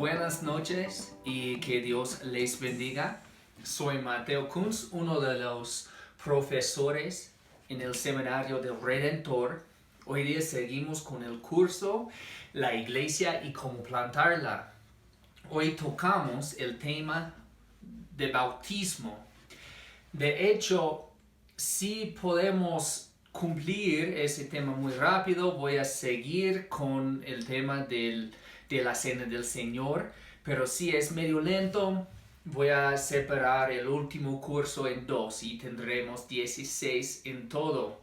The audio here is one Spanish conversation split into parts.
Buenas noches y que Dios les bendiga. Soy Mateo Kunz, uno de los profesores en el Seminario del Redentor. Hoy día seguimos con el curso La Iglesia y cómo plantarla. Hoy tocamos el tema de bautismo. De hecho, si podemos cumplir ese tema muy rápido, voy a seguir con el tema de la Cena del Señor, pero si es medio lento, voy a separar el último curso en dos y tendremos 16 en todo.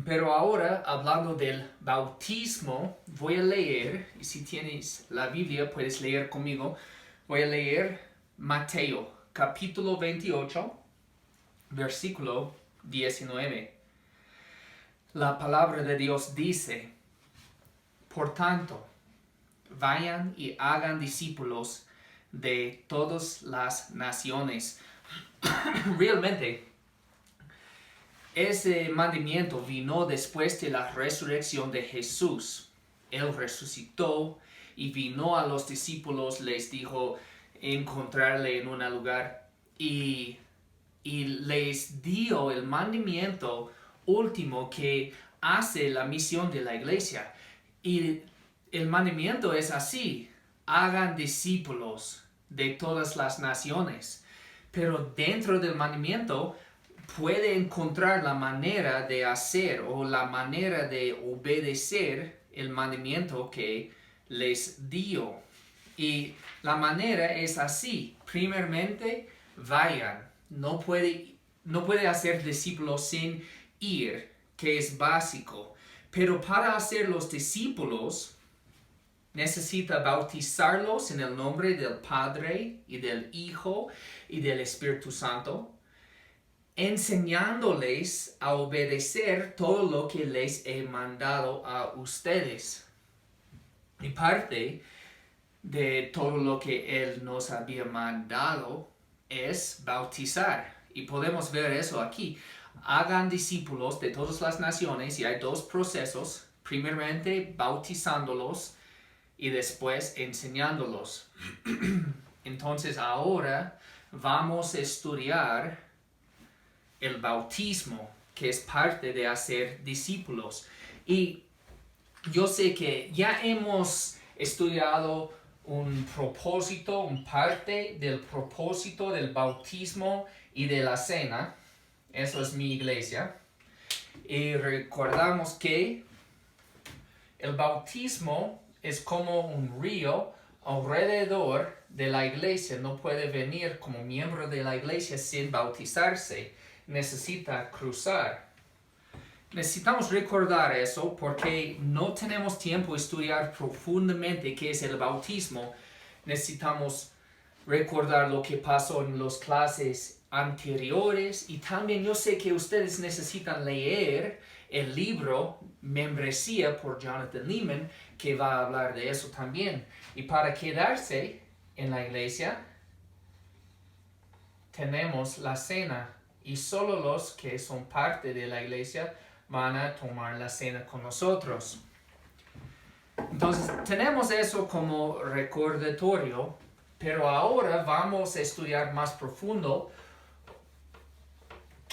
Pero ahora, hablando del bautismo, voy a leer, y si tienes la Biblia puedes leer conmigo, voy a leer Mateo, capítulo 28, versículo 19. La palabra de Dios dice: por tanto, vayan y hagan discípulos de todas las naciones. Realmente, ese mandamiento vino después de la resurrección de Jesús. Él resucitó y vino a los discípulos, les dijo encontrarle en un lugar y les dio el mandamiento último que hace la misión de la iglesia. Y el mandamiento es así: hagan discípulos de todas las naciones. Pero dentro del mandamiento puede encontrar la manera de hacer o la manera de obedecer el mandamiento que les dio. Y la manera es así: primeramente, vayan. No puede hacer discípulos sin ir, que es básico. Pero para hacer los discípulos, necesita bautizarlos en el nombre del Padre y del Hijo y del Espíritu Santo, enseñándoles a obedecer todo lo que les he mandado a ustedes. Y parte de todo lo que Él nos había mandado es bautizar. Y podemos ver eso aquí. Hagan discípulos de todas las naciones, y hay dos procesos: primeramente bautizándolos y después enseñándolos. Entonces ahora vamos a estudiar el bautismo, que es parte de hacer discípulos. Y yo sé que ya hemos estudiado un parte del propósito del bautismo y de la cena. Eso es mi iglesia. Y recordamos que el bautismo es como un río alrededor de la iglesia. No puede venir como miembro de la iglesia sin bautizarse. Necesita cruzar. Necesitamos recordar eso porque no tenemos tiempo de estudiar profundamente qué es el bautismo. Necesitamos recordar lo que pasó en las clases anteriores, y también yo sé que ustedes necesitan leer el libro Membresía por Jonathan Leeman, que va a hablar de eso también. Y para quedarse en la iglesia tenemos la cena, y solo los que son parte de la iglesia van a tomar la cena con nosotros. Entonces tenemos eso como recordatorio, pero ahora vamos a estudiar más profundo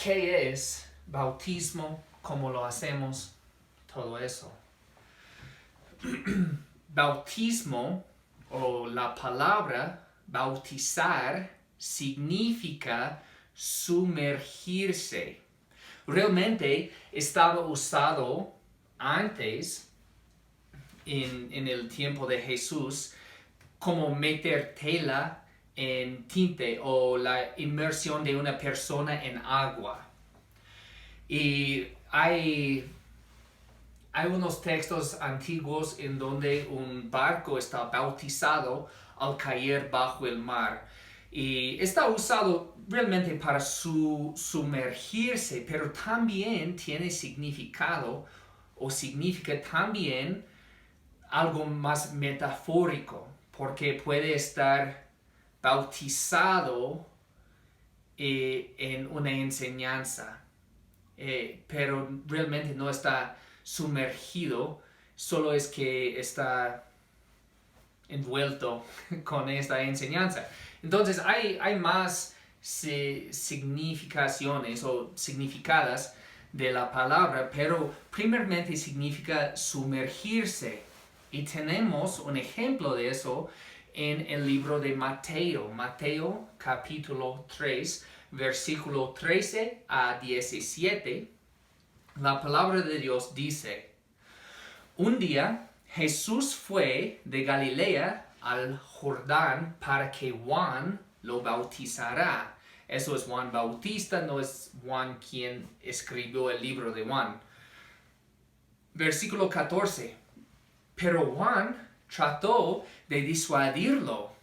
qué es bautismo, cómo lo hacemos, todo eso. Bautismo, o la palabra bautizar, significa sumergirse. Realmente estaba usado antes, en el tiempo de Jesús, como meter tela en tinte o la inmersión de una persona en agua. Y hay unos textos antiguos en donde un barco está bautizado al caer bajo el mar. Y está usado realmente para sumergirse, pero también tiene significado o significa también algo más metafórico, porque puede estar bautizado en una enseñanza, pero realmente no está sumergido, solo es que está envuelto con esta enseñanza. Entonces hay más significaciones o significadas de la palabra, pero primeramente significa sumergirse. Y tenemos un ejemplo de eso en el libro de Mateo. Mateo capítulo 3, versículo 13 a 17. La palabra de Dios dice: un día Jesús fue de Galilea al Jordán para que Juan lo bautizara. Eso es Juan Bautista, no es Juan quien escribió el libro de Juan. Versículo 14. Pero Juan trató de disuadirlo.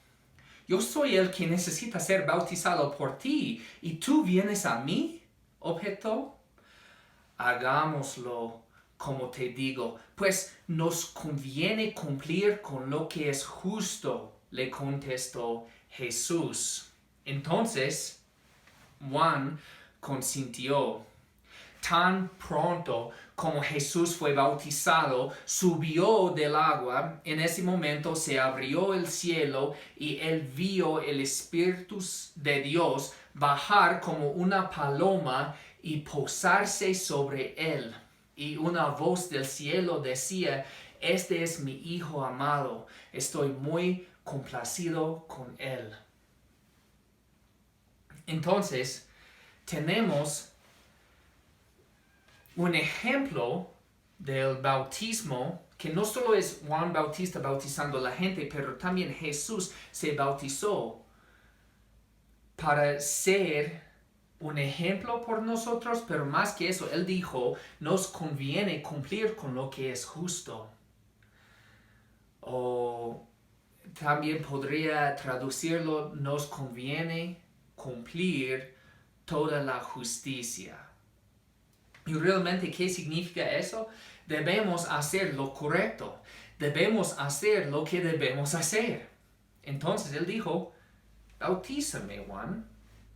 Yo soy el que necesita ser bautizado por ti, ¿y tú vienes a mí?, objetó. Hagámoslo como te digo, pues nos conviene cumplir con lo que es justo, le contestó Jesús. Entonces Juan consintió. Tan pronto como Jesús fue bautizado, subió del agua. En ese momento se abrió el cielo y él vio el Espíritu de Dios bajar como una paloma y posarse sobre él. Y una voz del cielo decía: este es mi Hijo amado, estoy muy complacido con él. Entonces, tenemos un ejemplo del bautismo, que no solo es Juan Bautista bautizando a la gente, pero también Jesús se bautizó para ser un ejemplo por nosotros, pero más que eso, él dijo: nos conviene cumplir con lo que es justo. O también podría traducirlo: nos conviene cumplir toda la justicia. Y realmente, ¿qué significa eso? Debemos hacer lo correcto. Debemos hacer lo que debemos hacer. Entonces él dijo: bautízame, Juan.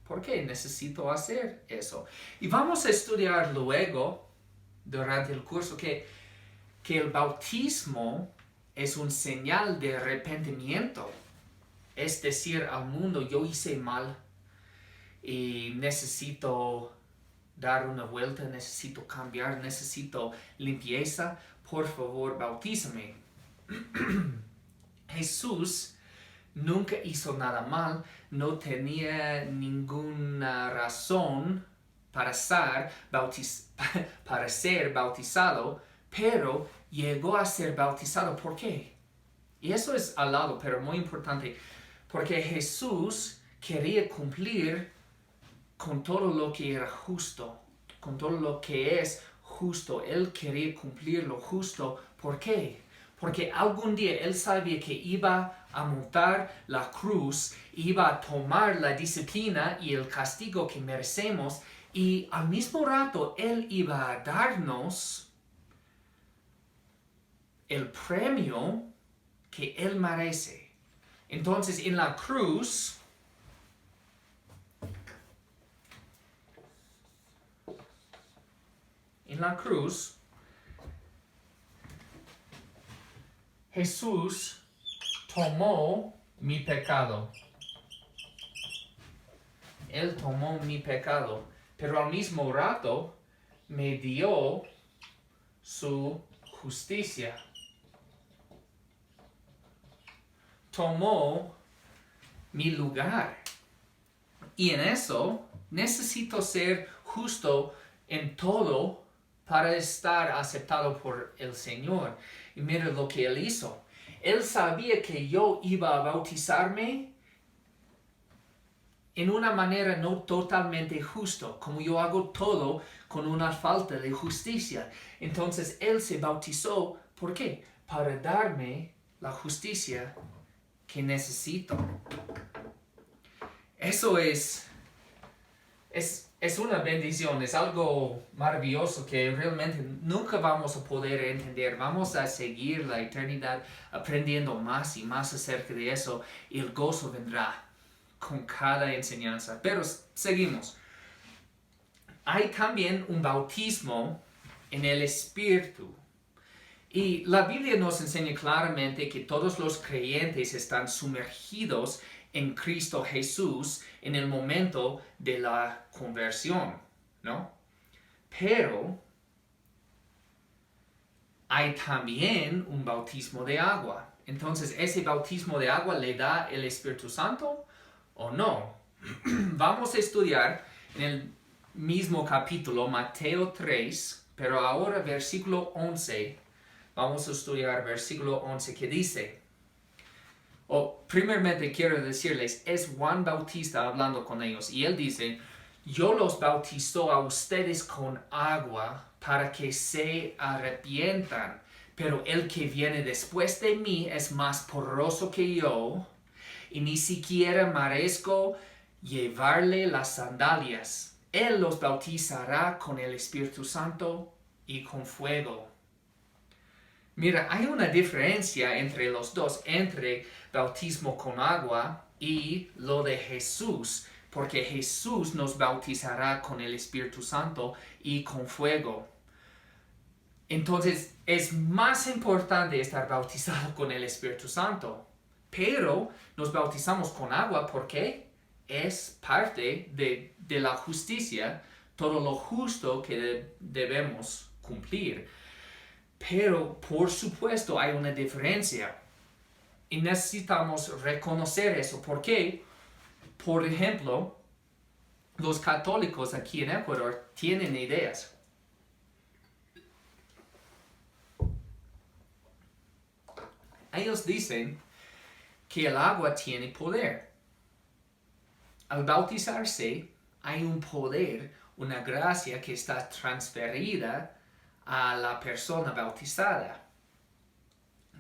¿Por qué necesito hacer eso? Y vamos a estudiar luego, durante el curso, que el bautismo es un señal de arrepentimiento. Es decir al mundo: yo hice mal y necesito dar una vuelta, necesito cambiar, necesito limpieza, por favor, bautízame. Jesús nunca hizo nada mal, no tenía ninguna razón para ser bautizado, pero llegó a ser bautizado. ¿Por qué? Y eso es al lado, pero muy importante, porque Jesús quería cumplir con todo lo que era justo, con todo lo que es justo. Él quería cumplir lo justo. ¿Por qué? Porque algún día él sabía que iba a montar la cruz, iba a tomar la disciplina y el castigo que merecemos, y al mismo rato él iba a darnos el premio que él merece. Entonces en la cruz, Jesús tomó mi pecado. Él tomó mi pecado, pero al mismo rato me dio su justicia. Tomó mi lugar. Y en eso necesito ser justo en todo para estar aceptado por el Señor. Y mira lo que él hizo. Él sabía que yo iba a bautizarme en una manera no totalmente justa, como yo hago todo con una falta de justicia. Entonces él se bautizó. ¿Por qué? Para darme la justicia que necesito. Eso es una bendición, es algo maravilloso que realmente nunca vamos a poder entender. Vamos a seguir la eternidad aprendiendo más y más acerca de eso, y el gozo vendrá con cada enseñanza. Pero seguimos. Hay también un bautismo en el Espíritu. Y la Biblia nos enseña claramente que todos los creyentes están sumergidos en Cristo Jesús en el momento de la conversión, ¿no? Pero hay también un bautismo de agua. Entonces, ¿ese bautismo de agua le da el Espíritu Santo o no? Vamos a estudiar en el mismo capítulo, Mateo 3, pero ahora versículo 11. Vamos a estudiar versículo 11 que dice, primeramente quiero decirles, es Juan Bautista hablando con ellos y él dice, yo los bautizo a ustedes con agua para que se arrepientan, pero el que viene después de mí es más poderoso que yo y ni siquiera merezco llevarle las sandalias. Él los bautizará con el Espíritu Santo y con fuego. Mira, hay una diferencia entre los dos, entre bautismo con agua y lo de Jesús, porque Jesús nos bautizará con el Espíritu Santo y con fuego. Entonces, es más importante estar bautizado con el Espíritu Santo, pero nos bautizamos con agua porque es parte de la justicia, todo lo justo que debemos cumplir. Pero, por supuesto, hay una diferencia. Y necesitamos reconocer eso. ¿Por qué? Por ejemplo, los católicos aquí en Ecuador tienen ideas. Ellos dicen que el agua tiene poder. Al bautizarse, hay un poder, una gracia que está transferida a la persona bautizada.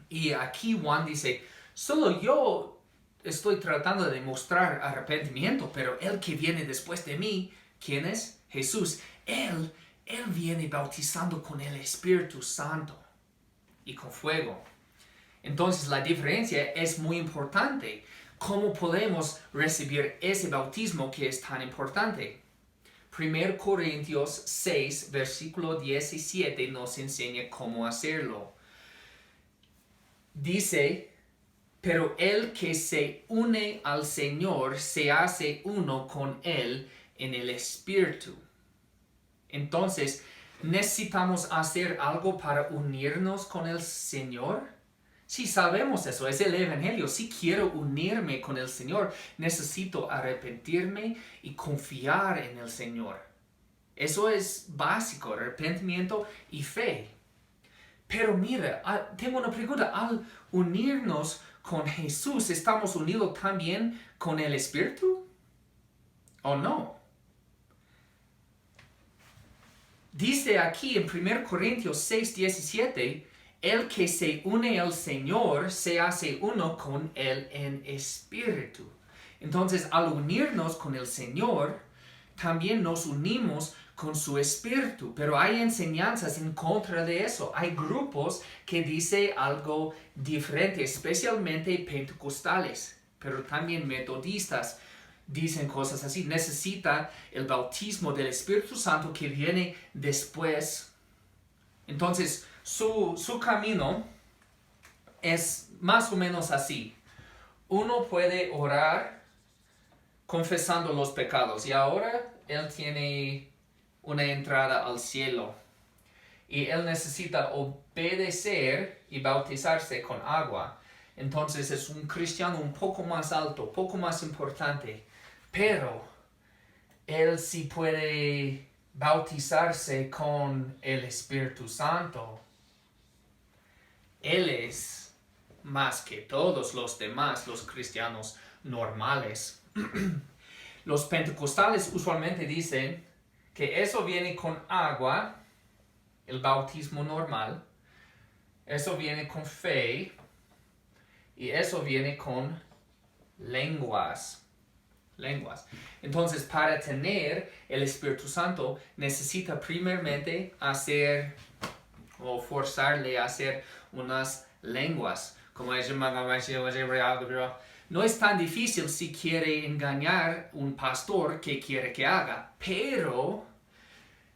Y aquí Juan dice, solo yo estoy tratando de mostrar arrepentimiento, pero el que viene después de mí, ¿quién es? Jesús. Él viene bautizando con el Espíritu Santo y con fuego. Entonces la diferencia es muy importante. ¿Cómo podemos recibir ese bautismo que es tan importante? 1 Corintios 6, versículo 17 nos enseña cómo hacerlo. Dice, pero el que se une al Señor se hace uno con Él en el Espíritu. Entonces, ¿necesitamos hacer algo para unirnos con el Señor? Si sabemos eso, es el Evangelio. Si quiero unirme con el Señor, necesito arrepentirme y confiar en el Señor. Eso es básico, arrepentimiento y fe. Pero mira, tengo una pregunta. Al unirnos con Jesús, ¿estamos unidos también con el Espíritu? ¿O no? Dice aquí en 1 Corintios 6, 17, el que se une al Señor se hace uno con Él en espíritu. Entonces, al unirnos con el Señor, también nos unimos con su espíritu. Pero hay enseñanzas en contra de eso. Hay grupos que dicen algo diferente, especialmente pentecostales, pero también metodistas dicen cosas así. Necesita el bautismo del Espíritu Santo que viene después. Entonces, su camino es más o menos así. Uno puede orar confesando los pecados y ahora él tiene una entrada al cielo y él necesita obedecer y bautizarse con agua. Entonces es un cristiano un poco más alto, poco más importante, pero él sí puede bautizarse con el Espíritu Santo. Él es más que todos los demás, los cristianos normales. Los pentecostales usualmente dicen que eso viene con agua, el bautismo normal, eso viene con fe y eso viene con lenguas. Entonces, para tener el Espíritu Santo, necesita primeramente hacer o forzarle a hacer unas lenguas. No es tan difícil si quiere engañar un pastor que quiere que haga, pero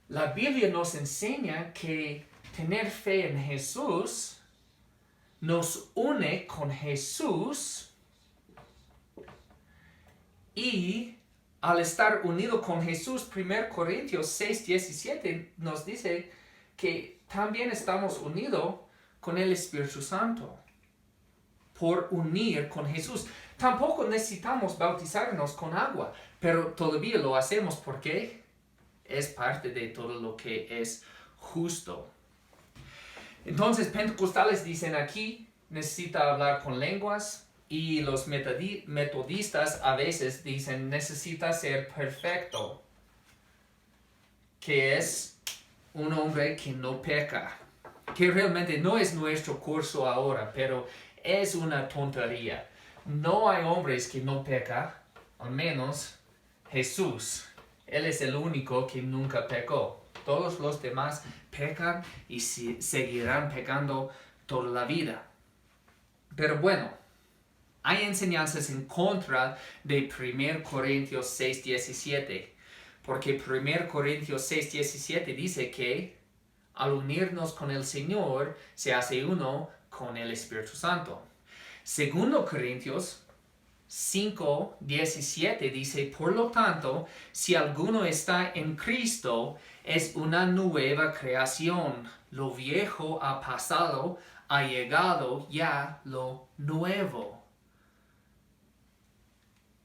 la Biblia nos enseña que tener fe en Jesús nos une con Jesús, y al estar unido con Jesús, 1 Corintios 6:17 nos dice que también estamos unidos con el Espíritu Santo por unir con Jesús. Tampoco necesitamos bautizarnos con agua, pero todavía lo hacemos porque es parte de todo lo que es justo. Entonces, pentecostales dicen aquí, necesita hablar con lenguas, y los metodistas a veces dicen, necesita ser perfecto, que es un hombre que no peca, que realmente no es nuestro curso ahora, pero es una tontería. No hay hombres que no pecan, al menos Jesús. Él es el único que nunca pecó. Todos los demás pecan y seguirán pecando toda la vida. Pero bueno, hay enseñanzas en contra de 1 Corintios 6:17. Porque 1 Corintios 6:17 dice que al unirnos con el Señor se hace uno con el Espíritu Santo. 2 Corintios 5:17 dice, por lo tanto, si alguno está en Cristo, es una nueva creación. Lo viejo ha pasado, ha llegado ya lo nuevo.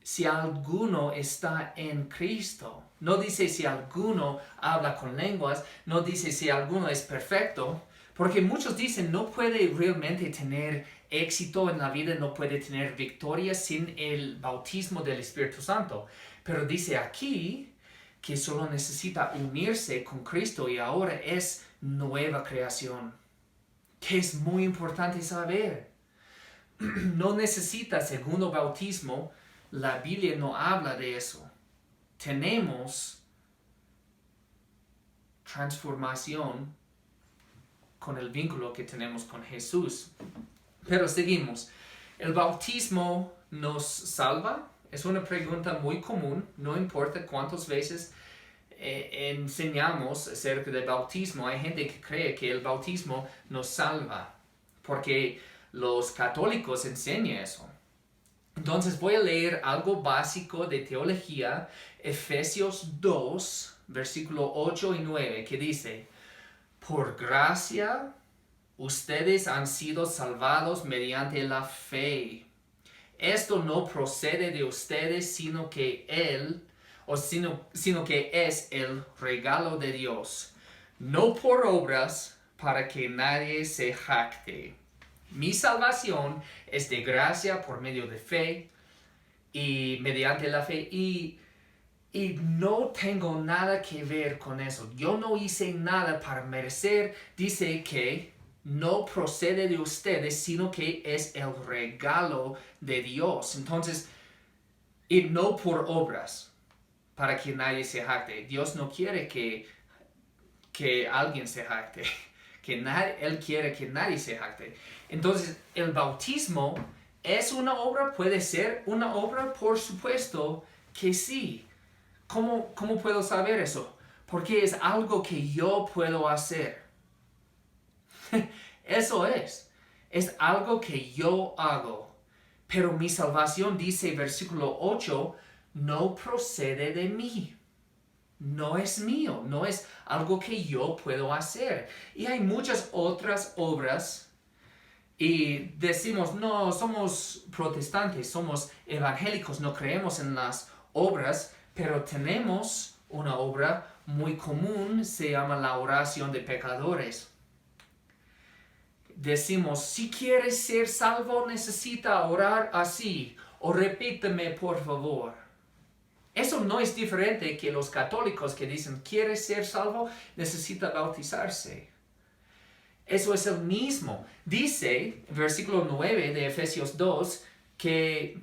Si alguno está en Cristo, no dice si alguno habla con lenguas, no dice si alguno es perfecto, porque muchos dicen no puede realmente tener éxito en la vida, no puede tener victoria sin el bautismo del Espíritu Santo. Pero dice aquí que solo necesita unirse con Cristo y ahora es nueva creación. Que es muy importante saber. No necesita segundo bautismo, la Biblia no habla de eso. Tenemos transformación con el vínculo que tenemos con Jesús. Pero seguimos. ¿El bautismo nos salva? Es una pregunta muy común. No importa cuántas veces enseñamos acerca del bautismo. Hay gente que cree que el bautismo nos salva, porque los católicos enseñan eso. Entonces voy a leer algo básico de teología, Efesios 2, versículo 8 y 9, que dice, por gracia ustedes han sido salvados mediante la fe. Esto no procede de ustedes, sino que es el regalo de Dios, no por obras, para que nadie se jacte. Mi salvación es de gracia por medio de fe y mediante la fe, y no tengo nada que ver con eso. Yo no hice nada para merecer. Dice que no procede de ustedes, sino que es el regalo de Dios. Entonces, y no por obras, para que nadie se jacte. Dios no quiere que alguien se jacte. Él quiere que nadie se jacte. Entonces, el bautismo es una obra, puede ser una obra, por supuesto que sí. ¿Cómo puedo saber eso? Porque es algo que yo puedo hacer. Eso es algo que yo hago. Pero mi salvación, dice versículo 8, no procede de mí. No es mío, no es algo que yo puedo hacer. Y hay muchas otras obras y decimos, no, somos protestantes, somos evangélicos, no creemos en las obras, pero tenemos una obra muy común, se llama la oración de pecadores. Decimos, si quieres ser salvo, necesita orar así, o repíteme por favor. Eso no es diferente que los católicos que dicen, ¿quieres ser salvo? Necesita bautizarse. Eso es el mismo. Dice, versículo 9 de Efesios 2, que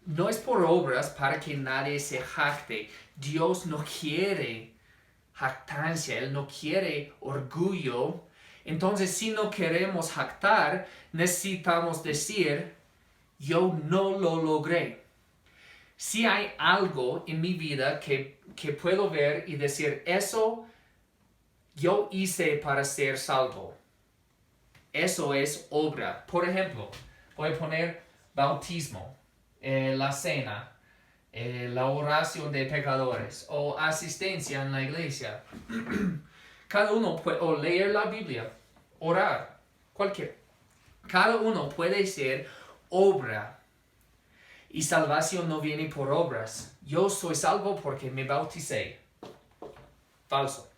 no es por obras para que nadie se jacte. Dios no quiere jactancia, Él no quiere orgullo. Entonces, si no queremos jactar, necesitamos decir, yo no lo logré. Si hay algo en mi vida que puedo ver y decir, eso yo hice para ser salvo. eso es obra. Por ejemplo, voy a poner bautismo, la cena, la oración de pecadores o asistencia en la iglesia. Cada uno puede o leer la Biblia, orar, cualquier. Cada uno puede ser obra. Y salvación no viene por obras. Yo soy salvo porque me bauticé. Falso.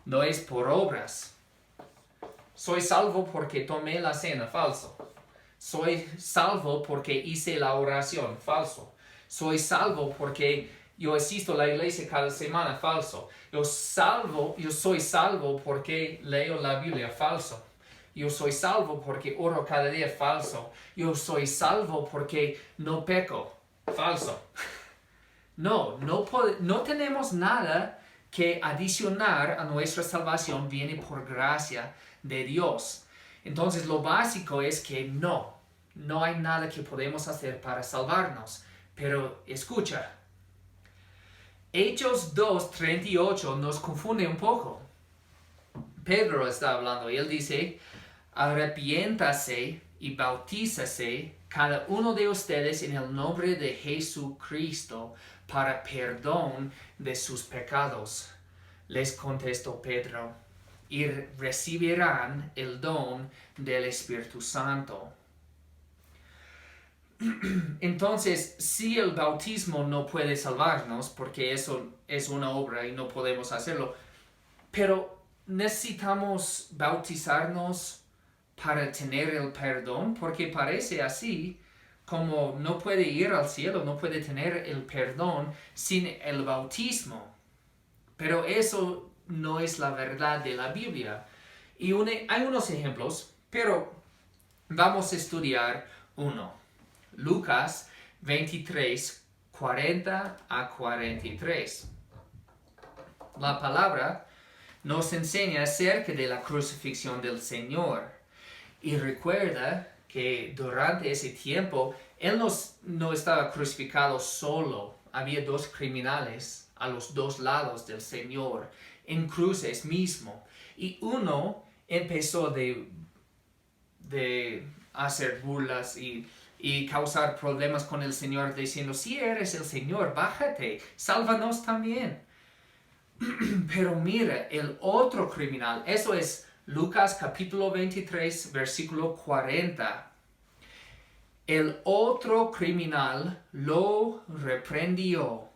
No es por obras. Soy salvo porque tomé la cena. Falso. Soy salvo porque hice la oración. Falso. Soy salvo porque yo asisto a la iglesia cada semana. Falso. Yo soy salvo porque leo la Biblia. Falso. Yo soy salvo porque oro cada día. Falso. Yo soy salvo porque no peco. Falso. No tenemos nada que adicionar a nuestra salvación. Viene por gracia de Dios. Entonces lo básico es que no hay nada que podemos hacer para salvarnos. Pero escucha, Hechos 2:38 nos confunde un poco. Pedro está hablando y él dice, arrepiéntase y bautízase cada uno de ustedes en el nombre de Jesucristo para perdón de sus pecados. Les contestó Pedro, y recibirán el don del Espíritu Santo. Entonces, si el bautismo no puede salvarnos, porque eso es una obra y no podemos hacerlo, pero necesitamos bautizarnos para tener el perdón, porque parece así como no puede ir al cielo, no puede tener el perdón sin el bautismo. Pero eso no es la verdad de la Biblia. Y hay unos ejemplos, pero vamos a estudiar uno. Lucas 23, 40 a 43. La palabra nos enseña acerca de la crucifixión del Señor. Y recuerda que durante ese tiempo, Él no estaba crucificado solo. Había dos criminales a los dos lados del Señor, en cruces mismo. Y uno empezó de hacer burlas y causar problemas con el Señor, diciendo, si eres el Señor, bájate, sálvanos también. Pero mira, el otro criminal, eso es Lucas capítulo 23, versículo 40. El otro criminal lo reprendió.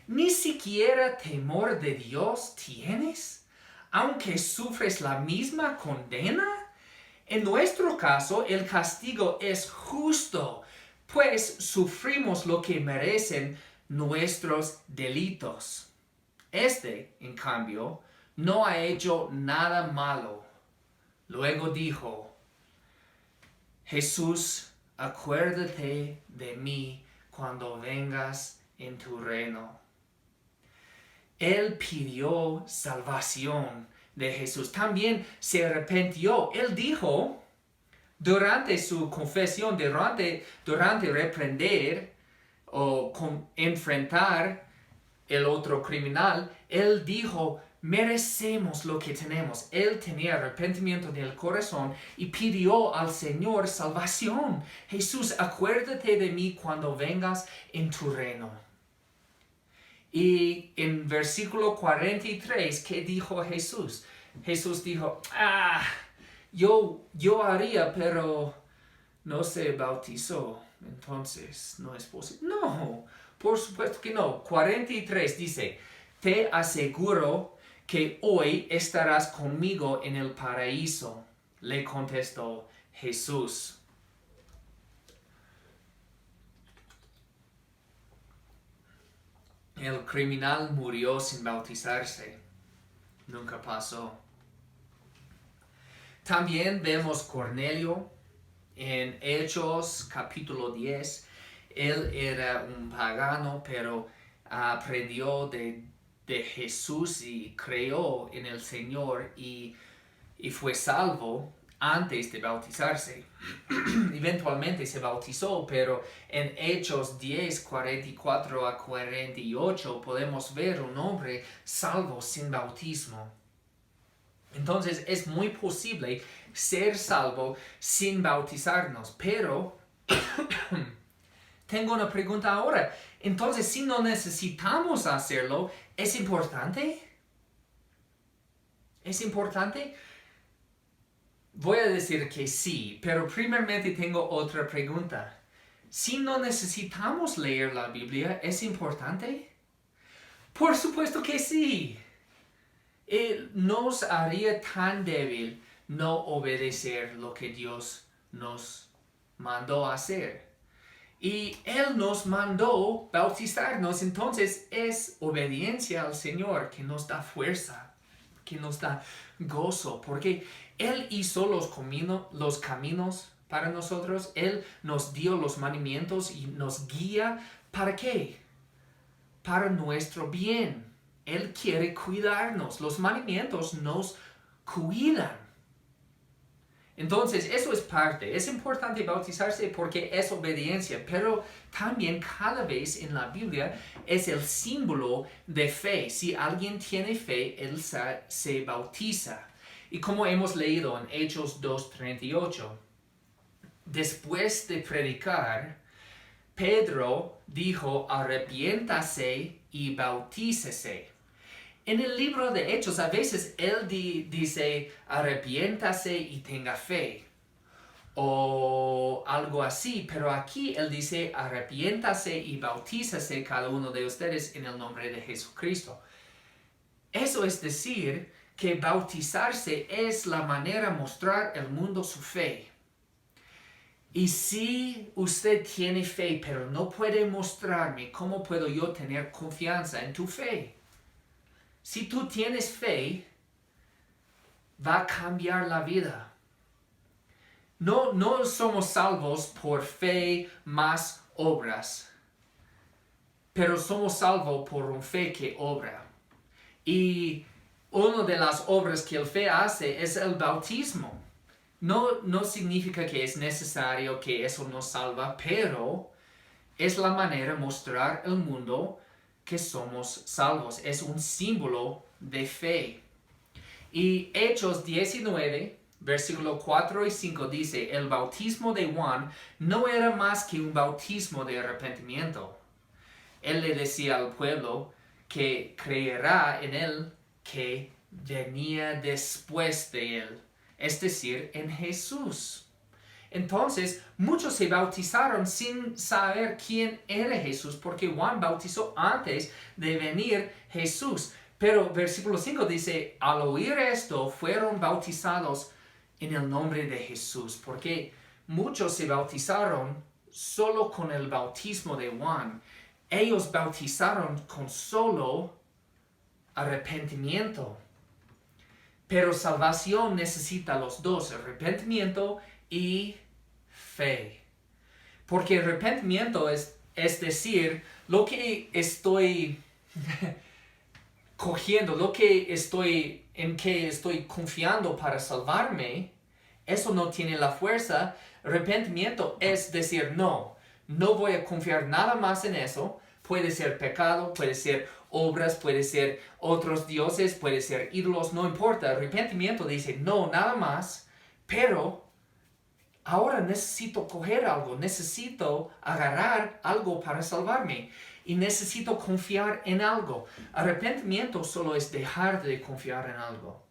¿Ni siquiera temor de Dios tienes, aunque sufres la misma condena? En nuestro caso, el castigo es justo, pues sufrimos lo que merecen nuestros delitos. En cambio, no ha hecho nada malo. Luego dijo, Jesús, acuérdate de mí cuando vengas en tu reino. Él pidió salvación de Jesús. También se arrepintió. Él dijo, durante su confesión, durante reprender o enfrentar el otro criminal, él dijo, merecemos lo que tenemos. Él tenía arrepentimiento en el corazón y pidió al Señor salvación. Jesús, acuérdate de mí cuando vengas en tu reino. Y en versículo 43, ¿qué dijo Jesús? Jesús dijo, yo haría, pero no se bautizó. Entonces, no es posible. No, por supuesto que no. 43 dice, te aseguro que hoy estarás conmigo en el paraíso. Le contestó Jesús. El criminal murió sin bautizarse. Nunca pasó. También vemos Cornelio en Hechos capítulo 10. Él era un pagano, pero aprendió de Jesús y creyó en el Señor y fue salvo antes de bautizarse. Eventualmente se bautizó, pero en Hechos 10, 44 a 48 podemos ver un hombre salvo sin bautismo. Entonces es muy posible ser salvo sin bautizarnos. Pero tengo una pregunta ahora. Entonces, si no necesitamos hacerlo, ¿es importante? ¿Es importante? Voy a decir que sí, pero primeramente tengo otra pregunta. Si no necesitamos leer la Biblia, ¿es importante? Por supuesto que sí. Nos haría tan débil no obedecer lo que Dios nos mandó hacer. Y Él nos mandó bautizarnos, entonces es obediencia al Señor que nos da fuerza, que nos da gozo, porque Él hizo los caminos para nosotros, Él nos dio los mandamientos y nos guía. ¿Para qué? Para nuestro bien. Él quiere cuidarnos. Los mandamientos nos cuidan. Entonces, eso es parte. Es importante bautizarse porque es obediencia, pero también cada vez en la Biblia es el símbolo de fe. Si alguien tiene fe, él se bautiza. Y como hemos leído en Hechos 2:38, después de predicar, Pedro dijo, arrepiéntase y bautícese. En el libro de Hechos a veces él dice arrepiéntase y tenga fe o algo así, pero aquí él dice arrepiéntase y bautízase cada uno de ustedes en el nombre de Jesucristo. Eso es decir que bautizarse es la manera de mostrar al mundo su fe. Y si usted tiene fe pero no puede mostrarme, ¿cómo puedo yo tener confianza en tu fe? Si tú tienes fe, va a cambiar la vida. No somos salvos por fe más obras, pero somos salvos por una fe que obra. Y una de las obras que el fe hace es el bautismo. No significa que es necesario que eso nos salva, pero es la manera de mostrar al mundo que somos salvos. Es un símbolo de fe. Y Hechos 19, versículo 4 y 5 dice, el bautismo de Juan no era más que un bautismo de arrepentimiento. Él le decía al pueblo que creerá en él que venía después de él, es decir, en Jesús. Entonces, muchos se bautizaron sin saber quién era Jesús, porque Juan bautizó antes de venir Jesús. Pero versículo 5 dice, al oír esto, fueron bautizados en el nombre de Jesús, porque muchos se bautizaron solo con el bautismo de Juan. Ellos bautizaron con solo arrepentimiento. Pero salvación necesita los dos, arrepentimiento y fe. Porque arrepentimiento es decir, lo que estoy cogiendo, en que estoy confiando para salvarme, eso no tiene la fuerza. Arrepentimiento es decir, no voy a confiar nada más en eso. Puede ser pecado, puede ser obras, puede ser otros dioses, puede ser ídolos, no importa. Arrepentimiento dice, no, nada más, pero ahora necesito coger algo, necesito agarrar algo para salvarme y necesito confiar en algo. Arrepentimiento solo es dejar de confiar en algo.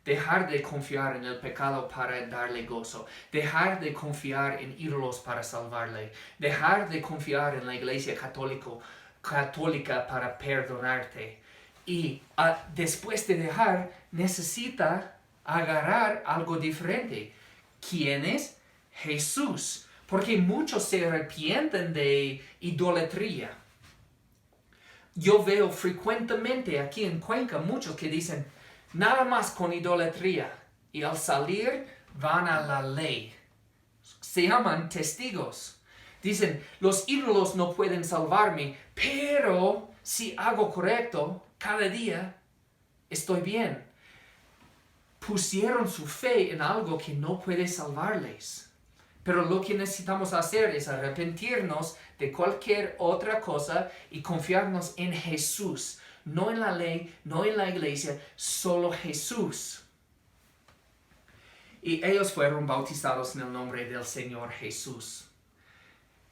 Dejar de confiar en el pecado para darle gozo. Dejar de confiar en ídolos para salvarle. Dejar de confiar en la iglesia católica para perdonarte. Y después de dejar, necesita agarrar algo diferente. ¿Quién es? Jesús. Porque muchos se arrepienten de idolatría. Yo veo frecuentemente aquí en Cuenca muchos que dicen, nada más con idolatría. Y al salir van a la ley. Se llaman testigos. Dicen, los ídolos no pueden salvarme, pero si hago correcto cada día, estoy bien. Pusieron su fe en algo que no puede salvarles. Pero lo que necesitamos hacer es arrepentirnos de cualquier otra cosa y confiarnos en Jesús. no en la ley, no en la iglesia, solo Jesús. Y ellos fueron bautizados en el nombre del Señor Jesús.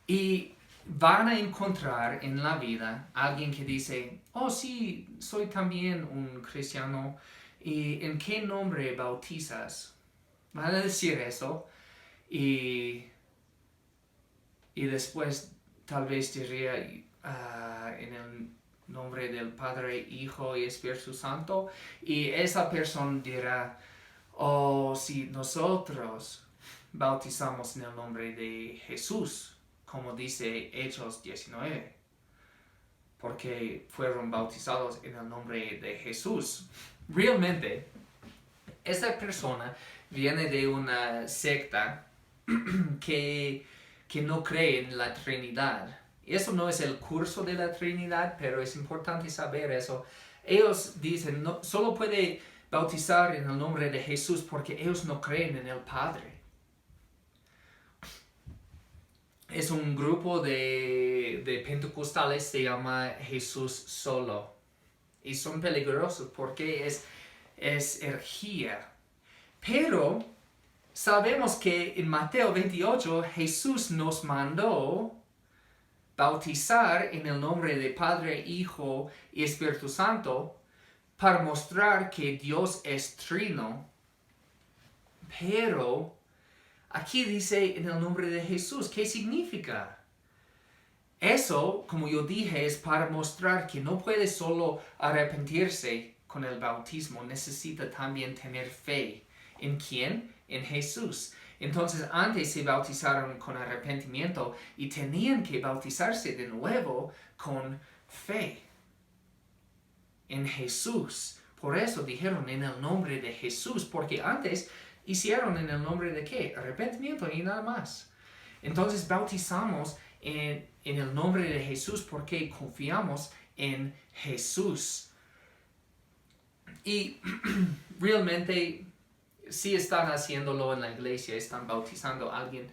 Y van a encontrar en la vida alguien que dice, oh sí, soy también un cristiano, ¿y en qué nombre bautizas? Van a decir eso y después tal vez diría en el nombre del Padre, Hijo y Espíritu Santo, y esa persona dirá, oh sí, nosotros bautizamos en el nombre de Jesús, como dice Hechos 19, porque fueron bautizados en el nombre de Jesús. Realmente, esa persona viene de una secta que no cree en la Trinidad. Eso no es el curso de la Trinidad, pero es importante saber eso. Ellos dicen, no, solo puede bautizar en el nombre de Jesús porque ellos no creen en el Padre. Es un grupo de pentecostales, se llama Jesús solo. Y son peligrosos porque es herejía. Pero sabemos que en Mateo 28 Jesús nos mandó bautizar en el nombre de Padre, Hijo y Espíritu Santo para mostrar que Dios es trino. Pero aquí dice en el nombre de Jesús, ¿qué significa? Eso, como yo dije, es para mostrar que no puede solo arrepentirse con el bautismo, necesita también tener fe. ¿En quién? En Jesús. Entonces antes se bautizaron con arrepentimiento y tenían que bautizarse de nuevo con fe en Jesús. Por eso dijeron en el nombre de Jesús, porque antes hicieron en el nombre de ¿qué? Arrepentimiento y nada más. Entonces bautizamos en el nombre de Jesús porque confiamos en Jesús. Y realmente, si están haciéndolo en la iglesia, están bautizando a alguien,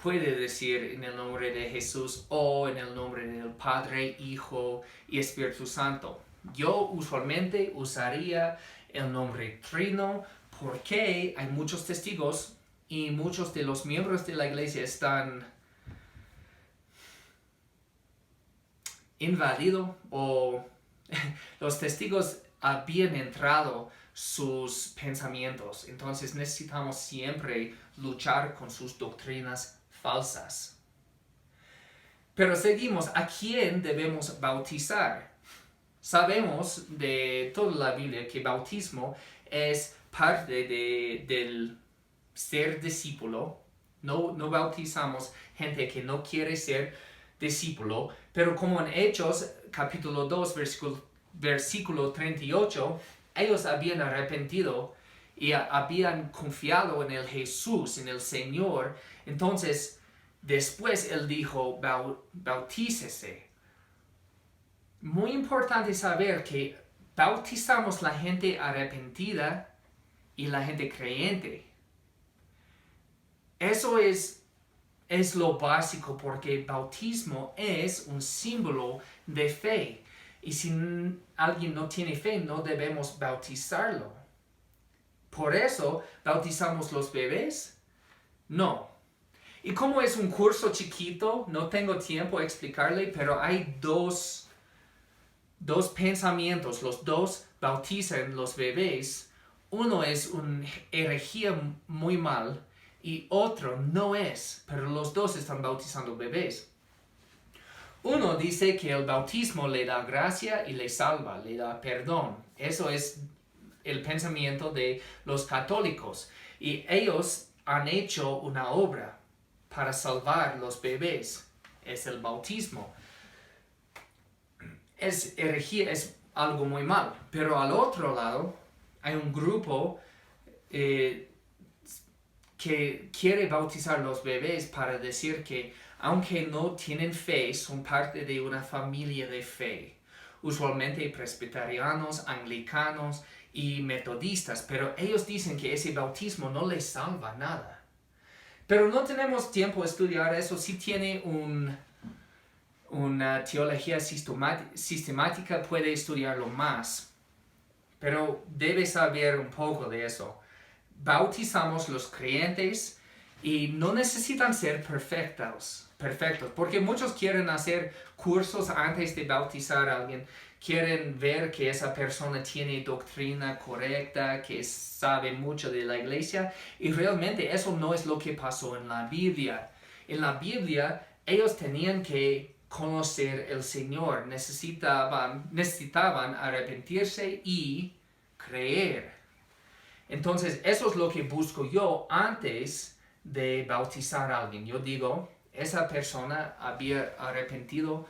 puede decir en el nombre de Jesús o en el nombre del Padre, Hijo y Espíritu Santo. Yo usualmente usaría el nombre Trino porque hay muchos testigos y muchos de los miembros de la iglesia están invadidos o los testigos habían entrado sus pensamientos. Entonces necesitamos siempre luchar con sus doctrinas falsas. Pero seguimos, ¿a quién debemos bautizar? Sabemos de toda la Biblia que bautismo es parte del ser discípulo. No bautizamos gente que no quiere ser discípulo, pero como en Hechos capítulo 2 versículo 38, ellos habían arrepentido y habían confiado en el Jesús, en el Señor. Entonces, después Él dijo, bautícese. Muy importante saber que bautizamos la gente arrepentida y la gente creyente. Eso es lo básico porque bautismo es un símbolo de fe. Y si alguien no tiene fe, no debemos bautizarlo. Por eso, ¿bautizamos los bebés? No. Y como es un curso chiquito, no tengo tiempo de explicarle, pero hay dos pensamientos. Los dos bautizan los bebés. Uno es una herejía muy mal y otro no es, pero los dos están bautizando bebés. Uno dice que el bautismo le da gracia y le salva, le da perdón. Eso es el pensamiento de los católicos. Y ellos han hecho una obra para salvar los bebés. Es el bautismo. Es herejía, es algo muy mal. Pero al otro lado hay un grupo que quiere bautizar los bebés para decir que aunque no tienen fe, son parte de una familia de fe. Usualmente presbiterianos, anglicanos y metodistas, pero ellos dicen que ese bautismo no les salva nada. Pero no tenemos tiempo de estudiar eso. Sí tiene una teología sistemática puede estudiarlo más, pero debes saber un poco de eso. Bautizamos los creyentes y no necesitan ser perfectos, porque muchos quieren hacer cursos antes de bautizar a alguien, quieren ver que esa persona tiene doctrina correcta, que sabe mucho de la iglesia, y realmente eso no es lo que pasó en la Biblia. En la Biblia ellos tenían que conocer el Señor, necesitaban arrepentirse y creer. Entonces, eso es lo que busco yo antes de bautizar a alguien. Yo digo, esa persona había arrepentido,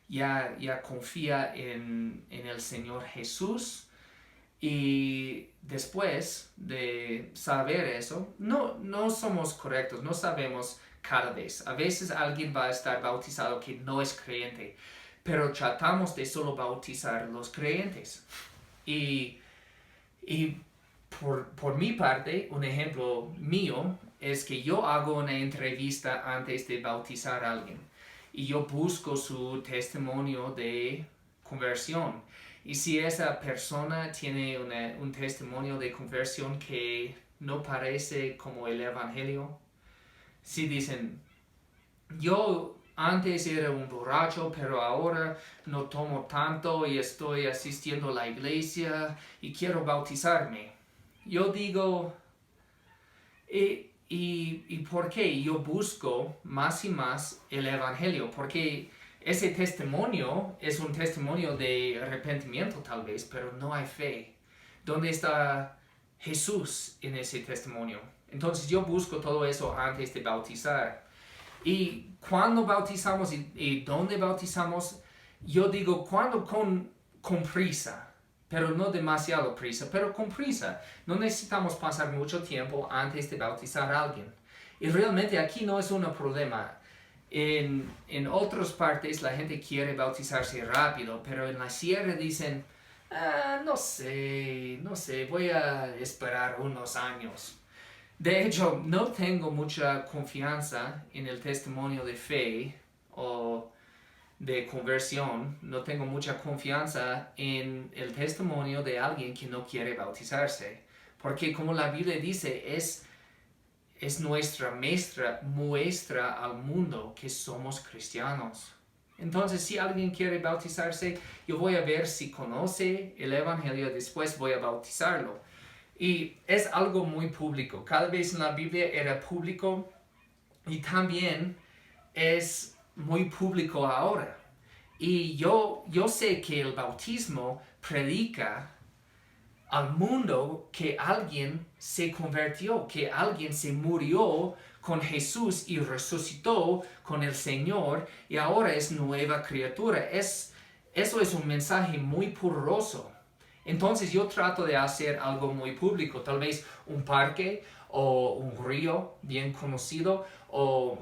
ya confía en el Señor Jesús. Y después de saber eso, no somos correctos, no sabemos cada vez. A veces alguien va a estar bautizado que no es creyente, pero tratamos de solo bautizar los creyentes. Y por mi parte, un ejemplo mío es que yo hago una entrevista antes de bautizar a alguien y yo busco su testimonio de conversión. Y si esa persona tiene un testimonio de conversión que no parece como el Evangelio, si dicen, yo antes era un borracho, pero ahora no tomo tanto y estoy asistiendo a la iglesia y quiero bautizarme. Yo digo, ¿y por qué yo busco más y más el Evangelio? Porque ese testimonio es un testimonio de arrepentimiento tal vez, pero no hay fe. ¿Dónde está Jesús en ese testimonio? Entonces yo busco todo eso antes de bautizar. Y cuando bautizamos y dónde bautizamos, yo digo cuando con prisa, pero no demasiado prisa, pero con prisa. No necesitamos pasar mucho tiempo antes de bautizar a alguien. Y realmente aquí no es un problema. En otras partes la gente quiere bautizarse rápido, pero en la sierra dicen, no sé, voy a esperar unos años. De hecho, no tengo mucha confianza en el testimonio de fe o de conversión. No tengo mucha confianza en el testimonio de alguien que no quiere bautizarse. Porque como la Biblia dice, es nuestra muestra al mundo que somos cristianos. Entonces, si alguien quiere bautizarse, yo voy a ver si conoce el Evangelio, después voy a bautizarlo. Y es algo muy público. Cada vez en la Biblia era público y también es muy público ahora. Y yo sé que el bautismo predica al mundo que alguien se convirtió, que alguien se murió con Jesús y resucitó con el Señor y ahora es nueva criatura. Eso es un mensaje muy poderoso. Entonces yo trato de hacer algo muy público, tal vez un parque o un río bien conocido o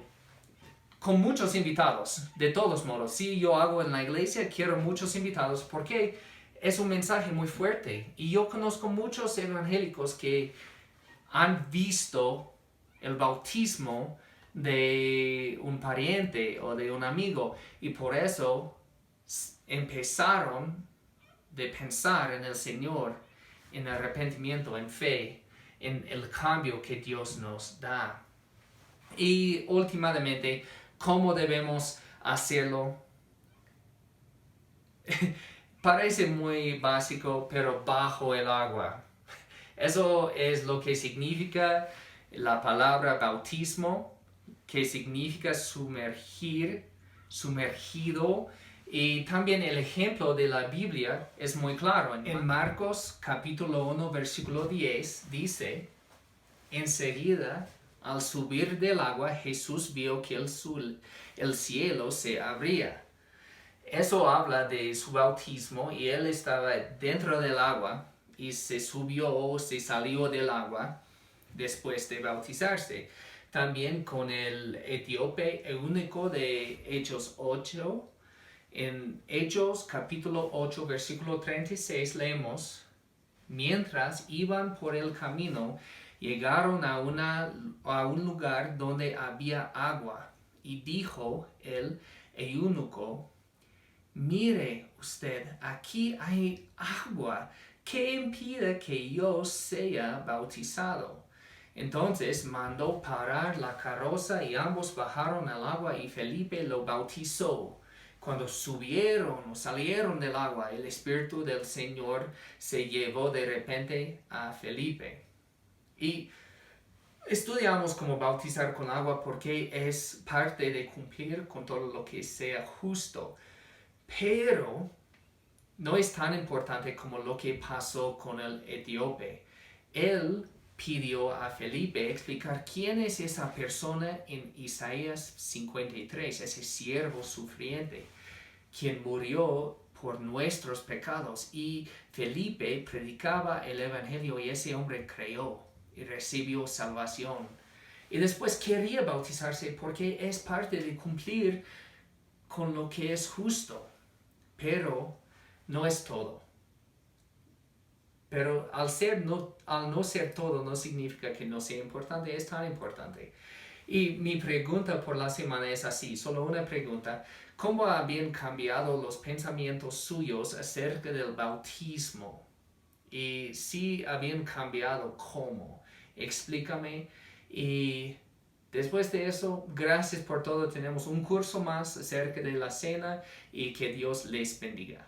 con muchos invitados. De todos modos, si yo hago en la iglesia, quiero muchos invitados porque es un mensaje muy fuerte. Y yo conozco muchos evangélicos que han visto el bautismo de un pariente o de un amigo y por eso empezaron de pensar en el Señor, en arrepentimiento, en fe, en el cambio que Dios nos da. Y últimamente, ¿cómo debemos hacerlo? Parece muy básico, pero bajo el agua. Eso es lo que significa la palabra bautismo, que significa sumergir, sumergido. Y también el ejemplo de la Biblia es muy claro. En Marcos capítulo 1 versículo 10 dice, enseguida al subir del agua Jesús vio que el cielo se abría. Eso habla de su bautismo y él estaba dentro del agua y se subió o se salió del agua después de bautizarse. También con el etíope eunuco de Hechos 8. En Hechos capítulo 8 versículo 36 leemos, mientras iban por el camino, llegaron a un lugar donde había agua y dijo el eunuco, mire usted, aquí hay agua. ¿Qué impide que yo sea bautizado? Entonces mandó parar la carroza y ambos bajaron al agua y Felipe lo bautizó. Cuando subieron o salieron del agua, el Espíritu del Señor se llevó de repente a Felipe. Y estudiamos cómo bautizar con agua porque es parte de cumplir con todo lo que sea justo. Pero no es tan importante como lo que pasó con el etíope. Él pidió a Felipe explicar quién es esa persona en Isaías 53, ese siervo sufriente, quien murió por nuestros pecados. Y Felipe predicaba el Evangelio y ese hombre creyó y recibió salvación. Y después quería bautizarse porque es parte de cumplir con lo que es justo. Pero no es todo. Pero al no ser todo no significa que no sea importante, es tan importante. Y mi pregunta por la semana es así, solo una pregunta. ¿Cómo habían cambiado los pensamientos suyos acerca del bautismo? Y si habían cambiado, ¿cómo? Explícame. Y después de eso, gracias por todo. Tenemos un curso más acerca de la cena y que Dios les bendiga.